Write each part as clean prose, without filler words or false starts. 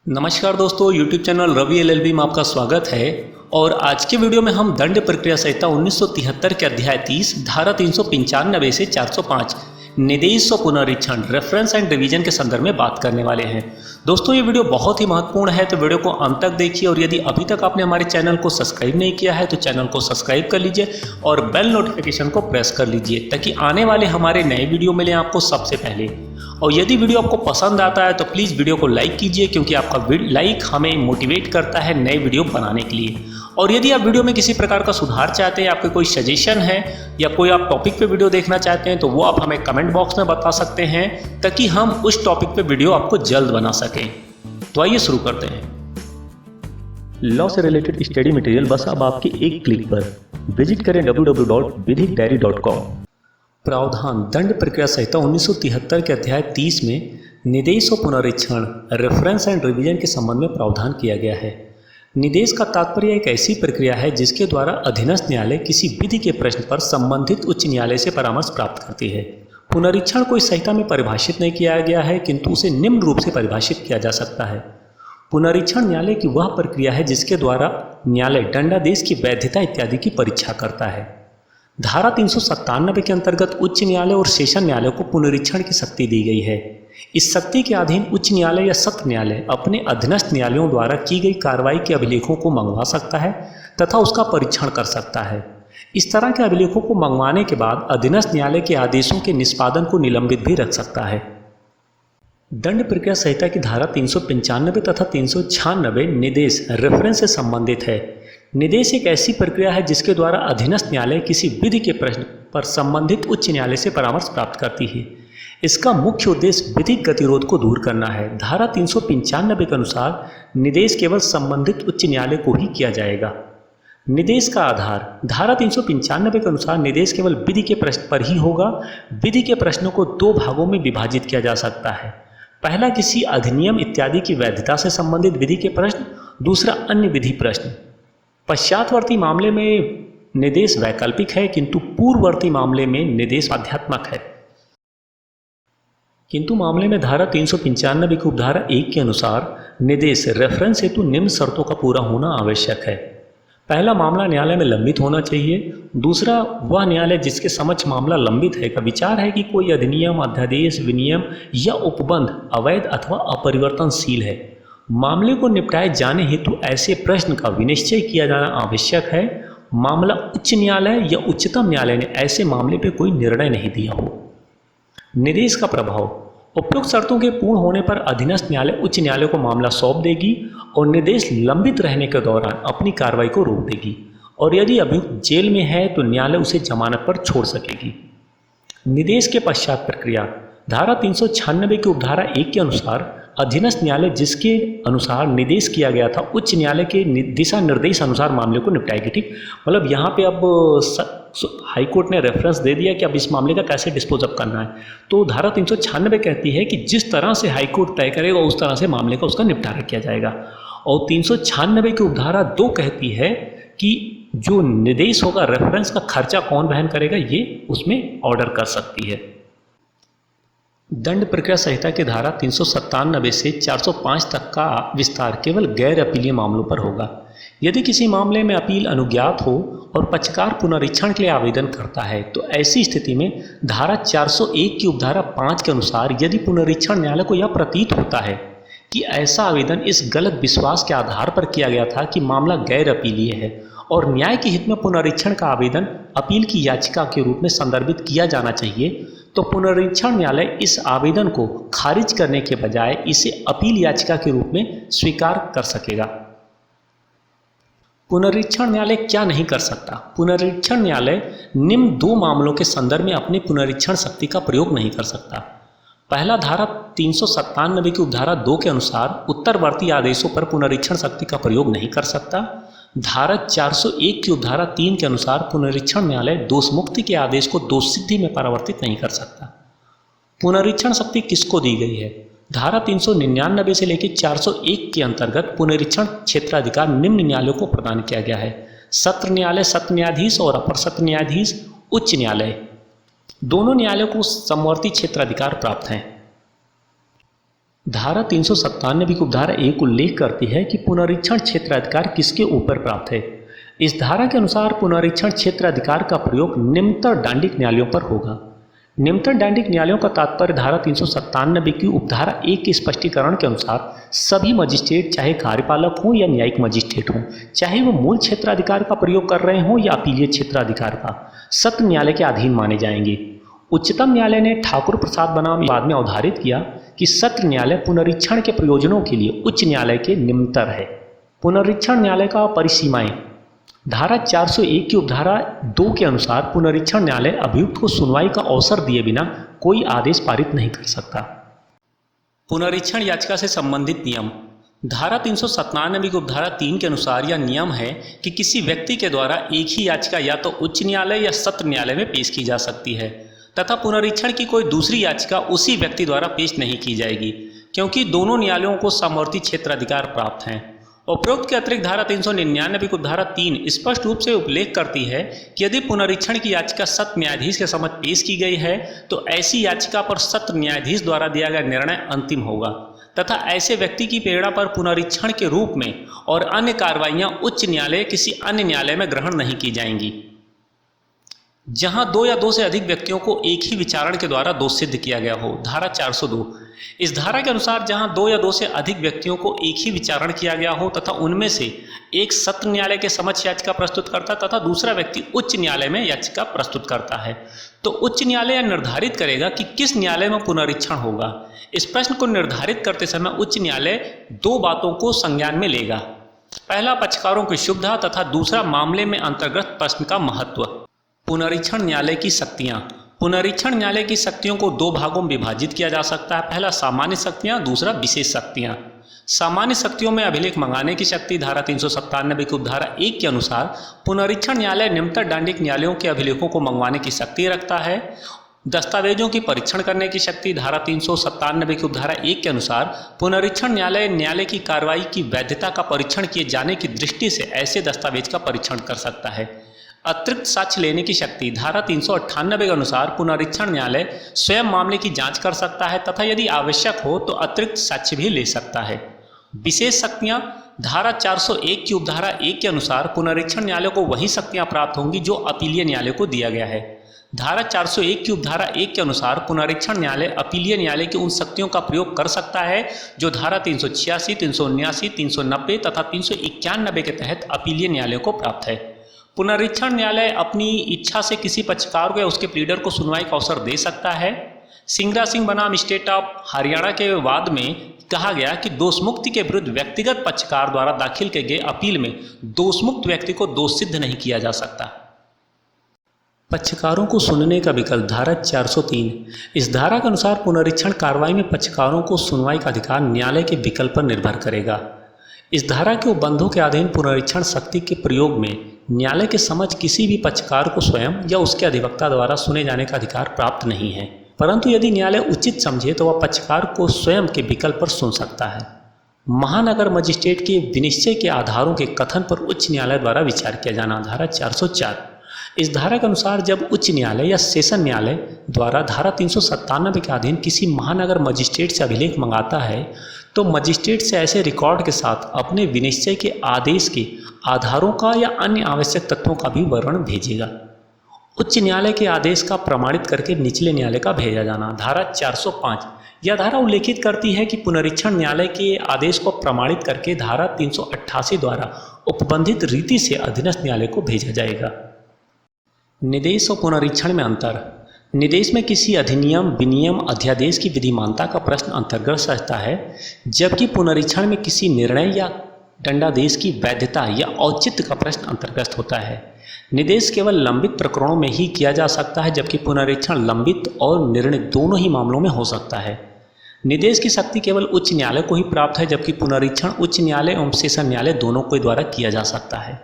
नमस्कार दोस्तों, YouTube channel Ravi LLB में आपका स्वागत है। और आज के वीडियो में हम दंड प्रक्रिया संहिता 1973 के अध्याय 30 धारा 395 से 405 निर्देश और पुनरीक्षण रेफरेंस एंड रिवीजन के संदर्भ में बात करने वाले हैं। दोस्तों, ये वीडियो बहुत ही महत्वपूर्ण है, तो वीडियो को अंत तक देखिए। और यदि अभी तक आपने हमारे चैनल को सब्सक्राइब नहीं किया है तो चैनल को सब्सक्राइब कर लीजिए और बेल नोटिफिकेशन को प्रेस कर लीजिए ताकि आने वाले हमारे नए वीडियो मिले आपको सबसे पहले। और यदि वीडियो आपको पसंद आता है तो प्लीज़ वीडियो को लाइक कीजिए, क्योंकि आपका लाइक हमें मोटिवेट करता है नए वीडियो बनाने के लिए। और यदि आप वीडियो में किसी प्रकार का सुधार चाहते हैं, आपके कोई सजेशन है या कोई आप टॉपिक पे वीडियो देखना चाहते हैं तो वो आप हमें कमेंट बॉक्स में बता सकते हैं ताकि हम उस टॉपिक पे वीडियो आपको जल्द बना सकें। तो आइए शुरू करते हैं। लॉ से रिलेटेड स्टडी मटेरियल बस अब आपके एक क्लिक पर विजिट करें www.vidikdiary.com। प्रावधान दंड प्रक्रिया संहिता 1973 के अध्याय 30 में निर्देश और पुनरीक्षण रेफरेंस एंड रिवीजन के संबंध में प्रावधान किया गया है। निर्देश का तात्पर्य एक ऐसी प्रक्रिया है जिसके द्वारा अधीनस्थ न्यायालय किसी विधि के प्रश्न पर संबंधित उच्च न्यायालय से परामर्श प्राप्त करती है। पुनरीक्षण को इस संहिता में परिभाषित नहीं किया गया है, किंतु उसे निम्न रूप से परिभाषित किया जा सकता है। पुनरीक्षण न्यायालय की वह प्रक्रिया है जिसके द्वारा न्यायालय दंडादेश की वैधता इत्यादि की परीक्षा करता है। धारा 397 के अंतर्गत उच्च न्यायालय और सेशन न्यायालय को पुनरीक्षण की शक्ति दी गई है। इस शक्ति के अधीन उच्च न्यायालय या सत्र न्यायालय अपने अधीनस्थ न्यायालयों द्वारा की गई कार्रवाई के अभिलेखों को मंगवा सकता है तथा उसका परीक्षण कर सकता है। इस तरह के अभिलेखों को मंगवाने के बाद अधीनस्थ न्यायालय के आदेशों के निष्पादन को निलंबित भी रख सकता है। दंड प्रक्रिया संहिता की धारा 395 तथा 396 निर्देश रेफरेंस से संबंधित है। निर्देश एक ऐसी प्रक्रिया है जिसके द्वारा अधीनस्थ न्यायालय किसी विधि के प्रश्न पर संबंधित उच्च न्यायालय से परामर्श प्राप्त करती है। इसका मुख्य उद्देश्य विधिक गतिरोध को दूर करना है। धारा 395 के अनुसार निर्देश केवल संबंधित उच्च न्यायालय को ही किया जाएगा। निर्देश का आधार धारा 395 के अनुसार निर्देश केवल विधि के प्रश्न पर ही होगा। विधि के प्रश्नों को दो भागों में विभाजित किया जा सकता है। पहला किसी अधिनियम इत्यादि की वैधता से संबंधित विधि के प्रश्न, दूसरा अन्य विधि प्रश्न। पश्चातवर्ती मामले में निर्देश वैकल्पिक है, किंतु पूर्ववर्ती मामले में निर्देश बाध्यात्मक है। किंतु मामले में धारा 395 की उपधारा 1 के अनुसार निर्देश रेफरेंस हेतु निम्न शर्तों का पूरा होना आवश्यक है। पहला, मामला न्यायालय में लंबित होना चाहिए। दूसरा, वह न्यायालय जिसके समक्ष मामला लंबित है का विचार है कि कोई अधिनियम, अध्यादेश, विनियम या उपबंध अवैध अथवा अपरिवर्तनशील है। मामले को निपटाए जाने हेतु ऐसे प्रश्न का विनिश्चय किया जाना आवश्यक है। मामला उच्च न्यायालय या उच्चतम न्यायालय ने ऐसे मामले पर कोई निर्णय नहीं दिया हो। निर्देश का प्रभाव उपयुक्त शर्तों के पूर्ण होने पर अधीनस्थ न्यायालय उच्च न्यायालय को मामला सौंप देगी और निर्देश लंबित रहने के दौरान अपनी कार्रवाई को रोक देगी। और यदि अभियुक्त जेल में है तो न्यायालय उसे जमानत पर छोड़ सकेगी। निर्देश के पश्चात प्रक्रिया धारा 396 की उपधारा 1 के अनुसार अधीनस्थ न्यायालय जिसके अनुसार निर्देश किया गया था उच्च न्यायालय के दिशा निर्देश अनुसार मामले को निपटाएगी। ठीक, मतलब यहाँ पे अब हाई कोर्ट ने रेफरेंस दे दिया कि अब इस मामले का कैसे डिस्पोज अप करना है। तो धारा 396 कहती है कि जिस तरह से हाई कोर्ट तय करेगा उस तरह से मामले का उसका निपटारा किया जाएगा। और 396 की उपधारा 2 कहती है कि जो निर्देश होगा रेफरेंस का खर्चा कौन वहन करेगा, ये उसमें ऑर्डर कर सकती है। दंड प्रक्रिया संहिता की धारा 397 से 405 तक का विस्तार केवल गैर अपीलीय मामलों पर होगा। यदि किसी मामले में अपील अनुज्ञात हो और पक्षकार पुनरीक्षण के लिए आवेदन करता है तो ऐसी स्थिति में धारा 401 की उपधारा 5 के अनुसार यदि पुनरीक्षण न्यायालय को यह प्रतीत होता है कि ऐसा आवेदन इस गलत विश्वास के आधार पर किया गया था कि मामला गैर अपीलीय है और न्याय के हित में पुनरीक्षण का आवेदन अपील की याचिका के रूप में संदर्भित किया जाना चाहिए, तो पुनरीक्षण न्यायालय इस आवेदन को खारिज करने के बजाय इसे अपील याचिका के रूप में स्वीकार कर सकेगा। पुनरीक्षण न्यायालय क्या नहीं कर सकता? पुनरीक्षण न्यायालय निम्न दो मामलों के संदर्भ में अपनी पुनरीक्षण शक्ति का प्रयोग नहीं कर सकता। पहला, धारा 397 की उपधारा 2 के अनुसार उत्तरवर्ती आदेशों पर पुनरीक्षण शक्ति का प्रयोग नहीं कर सकता। धारा 401 की उपधारा 3 के अनुसार पुनरीक्षण न्यायालय दोषमुक्ति के आदेश को दोषसिद्धि में परिवर्तित नहीं कर सकता। पुनरीक्षण शक्ति किसको दी गई है? धारा 399 से लेकर 401 के अंतर्गत पुनरीक्षण क्षेत्राधिकार निम्न न्यायालयों को प्रदान किया गया है। सत्र न्यायालय, सत्र न्यायाधीश और अपर सत्र न्यायाधीश, उच्च न्यायालय, दोनों न्यायालयों को समवर्ती क्षेत्राधिकार प्राप्त हैं। धारा 397 की उपधारा 1 उल्लेख करती है कि पुनरीक्षण क्षेत्राधिकार किसके ऊपर प्राप्त है। इस धारा के अनुसार पुनरीक्षण क्षेत्राधिकार का प्रयोग निम्नतर दंडिक न्यायालयों पर होगा। निम्नतर दंडिक न्यायालयों का तात्पर्य धारा 397 की उपधारा 1 के स्पष्टीकरण के अनुसार सभी मजिस्ट्रेट, चाहे कार्यपालक हों या न्यायिक मजिस्ट्रेट हों, चाहे वो मूल क्षेत्राधिकार का प्रयोग कर रहे हों या अपीलीय क्षेत्राधिकार का, सत्र न्यायालय के अधीन माने जाएंगे। उच्चतम न्यायालय ने ठाकुर प्रसाद बनाम बाद में अवधारित किया कि सत्र न्यायालय पुनरीक्षण के प्रयोजनों के लिए उच्च न्यायालय के निम्नतर है। पुनरीक्षण न्यायालय का परिसीमाएं। धारा 401 की उपधारा 2 के अनुसार पुनरीक्षण न्यायालय अभियुक्त को सुनवाई का अवसर दिए बिना कोई आदेश पारित नहीं कर सकता। पुनरीक्षण याचिका से संबंधित नियम। धारा 397 की उपधारा 3 के अनुसार यह नियम है कि किसी व्यक्ति के द्वारा एक ही याचिका या तो उच्च न्यायालय या सत्र न्यायालय में पेश की जा सकती है तथा पुनरीक्षण की कोई दूसरी याचिका उसी व्यक्ति द्वारा पेश नहीं की जाएगी, क्योंकि दोनों न्यायालयों को समवर्ती क्षेत्राधिकार प्राप्त हैं। उपरोक्त के अतिरिक्त धारा 399 की उपधारा 3 स्पष्ट रूप से उल्लेख करती है कि यदि पुनरीक्षण की याचिका सत्र न्यायाधीश के समक्ष पेश की गई है तो ऐसी याचिका पर सत्र न्यायाधीश द्वारा दिया गया निर्णय अंतिम होगा तथा ऐसे व्यक्ति की प्रेरणा पर पुनरीक्षण के रूप में और अन्य कार्रवाइयां उच्च न्यायालय किसी अन्य न्यायालय में ग्रहण नहीं की जाएंगी। जहां 2 या 2 से अधिक व्यक्तियों को एक ही विचारण के द्वारा दोष सिद्ध किया गया हो। धारा 402। इस धारा के अनुसार जहां 2 या 2 से अधिक व्यक्तियों को एक ही विचारण किया गया हो तथा उनमें से एक सत्र न्यायालय के समक्ष याचिका प्रस्तुत करता तथा दूसरा व्यक्ति उच्च न्यायालय में याचिका प्रस्तुत करता है, तो उच्च न्यायालय निर्धारित करेगा कि किस न्यायालय में पुनरीक्षण होगा। इस प्रश्न को निर्धारित करते समय उच्च न्यायालय 2 बातों को संज्ञान में लेगा। पहला, पक्षकारों की सुविधा तथा दूसरा, मामले में अंतर्गत प्रश्न का महत्व। पुनरीक्षण न्यायालय की शक्तियां। पुनरीक्षण न्यायालय की शक्तियों को 2 भागों में विभाजित किया जा सकता है। पहला, सामान्य शक्तियां, दूसरा, विशेष शक्तियां। सामान्य शक्तियों में अभिलेख मंगाने की शक्ति। धारा 397 की उपधारा 1 के अनुसार पुनरीक्षण न्यायालय निम्नतर दंडिक न्यायालयों के अभिलेखों को मंगवाने की शक्ति रखता है। दस्तावेजों की परीक्षण करने की शक्ति। धारा 397 की उपधारा 1 के अनुसार पुनरीक्षण न्यायालय न्यायालय की कार्रवाई की वैधता का परीक्षण किए जाने की दृष्टि से ऐसे दस्तावेज का परीक्षण कर सकता है। अतिरिक्त साक्ष्य लेने की शक्ति। धारा 398 के अनुसार पुनरीक्षण न्यायालय स्वयं मामले की जांच कर सकता है तथा यदि आवश्यक हो तो अतिरिक्त साक्ष्य भी ले सकता है। विशेष शक्तियां। धारा 401 की उपधारा 1 के अनुसार पुनरीक्षण न्यायालय को वही शक्तियां प्राप्त होंगी जो अपीलीय न्यायालय को दिया गया है। धारा 401 की उपधारा 1 के अनुसार पुनरीक्षण न्यायालय अपीलीय न्यायालय की उन शक्तियों का प्रयोग कर सकता है जो धारा 386, 379, 390 तथा 391 के तहत अपीलीय न्यायालय को प्राप्त है। पुनरीक्षण न्यायालय अपनी इच्छा से किसी पक्षकार को या उसके प्लीडर को सुनवाई का अवसर दे सकता है। सिंगरा सिंह बनाम स्टेट ऑफ हरियाणा के वाद में कहा गया कि दोषमुक्ति के विरुद्ध व्यक्तिगत पक्षकार द्वारा दाखिल किए गए अपील में दोषमुक्त व्यक्ति को दोष सिद्ध नहीं किया जा सकता। पक्षकारों को सुनने का विकल्प। धारा 403। इस धारा के अनुसार पुनरीक्षण कार्रवाई में पक्षकारों को सुनवाई का अधिकार न्यायालय के विकल्प पर निर्भर करेगा। इस धारा के उपबंधों के अधीन पुनरीक्षण शक्ति के प्रयोग में न्यायालय के समक्ष किसी भी पक्षकार को स्वयं या उसके अधिवक्ता द्वारा सुने जाने का अधिकार प्राप्त नहीं है, परंतु यदि न्यायालय उचित समझे तो वह पक्षकार को स्वयं के विकल्प पर सुन सकता है। महानगर मजिस्ट्रेट के विनिश्चय के आधारों के कथन पर उच्च न्यायालय द्वारा विचार किया जाना। धारा 404। इस धारा के अनुसार जब उच्च न्यायालय या सेशन न्यायालय द्वारा धारा 397 के अधीन किसी महानगर मजिस्ट्रेट से अभिलेख मंगाता है तो मजिस्ट्रेट से ऐसे रिकॉर्ड के साथ अपने विनिश्चय के आदेश के आधारों का या अन्य आवश्यक तत्वों का भी वर्णन भेजेगा। उच्च न्यायालय के आदेश का प्रमाणित करके निचले न्यायालय का भेजा जाना। धारा 405। यह धारा उल्लेखित करती है कि पुनरीक्षण न्यायालय के आदेश को प्रमाणित करके धारा 388 द्वारा उपबंधित रीति से अधीनस्थ न्यायालय को भेजा जाएगा। निदेश और पुनरीक्षण में अंतर। निदेश में किसी अधिनियम, विनियम, अध्यादेश की विधिमानता का प्रश्न अंतर्गत रहता है, जबकि पुनरीक्षण में किसी निर्णय या दंडादेश की वैधता या औचित्य का प्रश्न अंतर्गत होता है। निदेश केवल लंबित प्रकरणों में ही किया जा सकता है, जबकि पुनरीक्षण लंबित और निर्णित दोनों ही मामलों में हो सकता है। निदेश की शक्ति केवल उच्च न्यायालय को ही प्राप्त है, जबकि पुनरीक्षण उच्च न्यायालय एवं सेशन न्यायालय दोनों के द्वारा किया जा सकता है।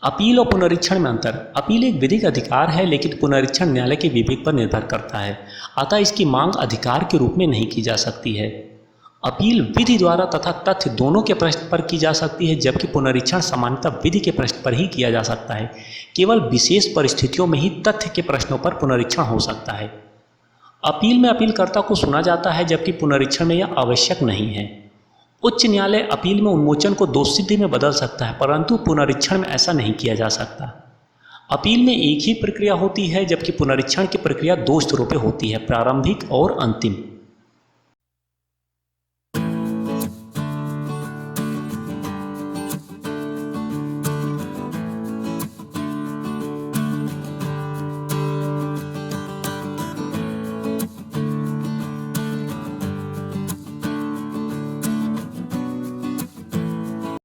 अपील और पुनरीक्षण में अंतर। अपील एक विधिक अधिकार है, लेकिन पुनरीक्षण न्यायालय के विवेक पर निर्भर करता है, अतः इसकी मांग अधिकार के रूप में नहीं की जा सकती है। अपील विधि द्वारा तथा तथ्य दोनों के प्रश्न पर की जा सकती है, जबकि पुनरीक्षण सामान्यतः विधि के प्रश्न पर ही किया जा सकता है। केवल विशेष परिस्थितियों में ही तथ्य के प्रश्नों पर पुनरीक्षण हो सकता है। अपील में अपीलकर्ता को सुना जाता है जबकि पुनरीक्षण में यह आवश्यक नहीं है। उच्च न्यायालय अपील में उन्मोचन को दोषसिद्धि में बदल सकता है, परंतु पुनरीक्षण में ऐसा नहीं किया जा सकता। अपील में एक ही प्रक्रिया होती है जबकि पुनरीक्षण की प्रक्रिया दो स्तरों पर होती है, प्रारंभिक और अंतिम।